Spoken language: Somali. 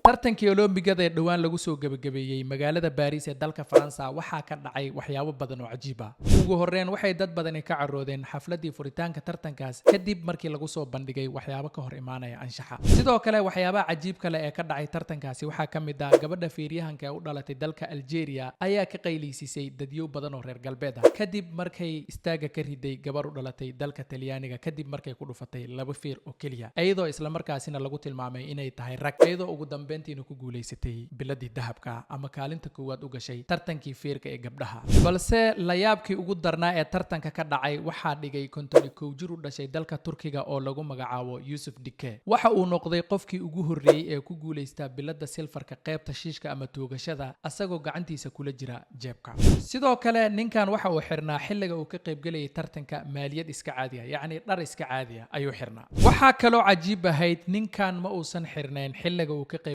tartankii Olombigada ee dhawaan lagu soo gabagabeeyay magaalada Paris ee dalka Faransa waxaa ka dhacay waxyaabo badan oo cajiib ah. Ugu horreyn waxay dad badani ka caroodeen xafladii furitaanka tartankaas kadib markii lagu soo bandhigay waxyaabo ka hor imaanaya anshaxa. Sidoo kale waxyaabaha cajiibka leh ee ka dhacay tartankaasi waxaa ka mid ah gabadha Feeryahanka ee u dhalatay dalka Algeria ayaa ka qaylisay dadyo badan oo reer galbeed ah kadib markay istaaga ka riday gabar u dhalatay dalka Talyaaniga kadib markay ku dhufatay laba feer oo kaliya iyadoo isla markaasina lagu tilmaamay inay tahay rag iyadoo ugu dambeyntiina ku guuleysatay biladii dahabka ama kaalinta koowaad u gashay tartankii feerka ee gabdhaha. Balse la yaabkii ugu darnaa ee tartanka ka dhacay waxaa dhigay 51 jir u dhashay dalka Turkiga oo lagu magacaabo Yusuf Dike. Waxa uu noqday qofkii ugu horreeyay ee ku guuleysta bilada silfarka qaybta shiishka ama toogashada asagoo gacantiisa kula jira jeebka. Sidoo kale ninkan waxa uu xirnaa xilliga uu ka qaybgalayay tartanka maaliyad iska caadi ah, yacni dhar iska caadi ah ayuu xirnaa. Waxa kaloo cajiib ahayd ninkan ma uusan xirnayn xilliga uu ka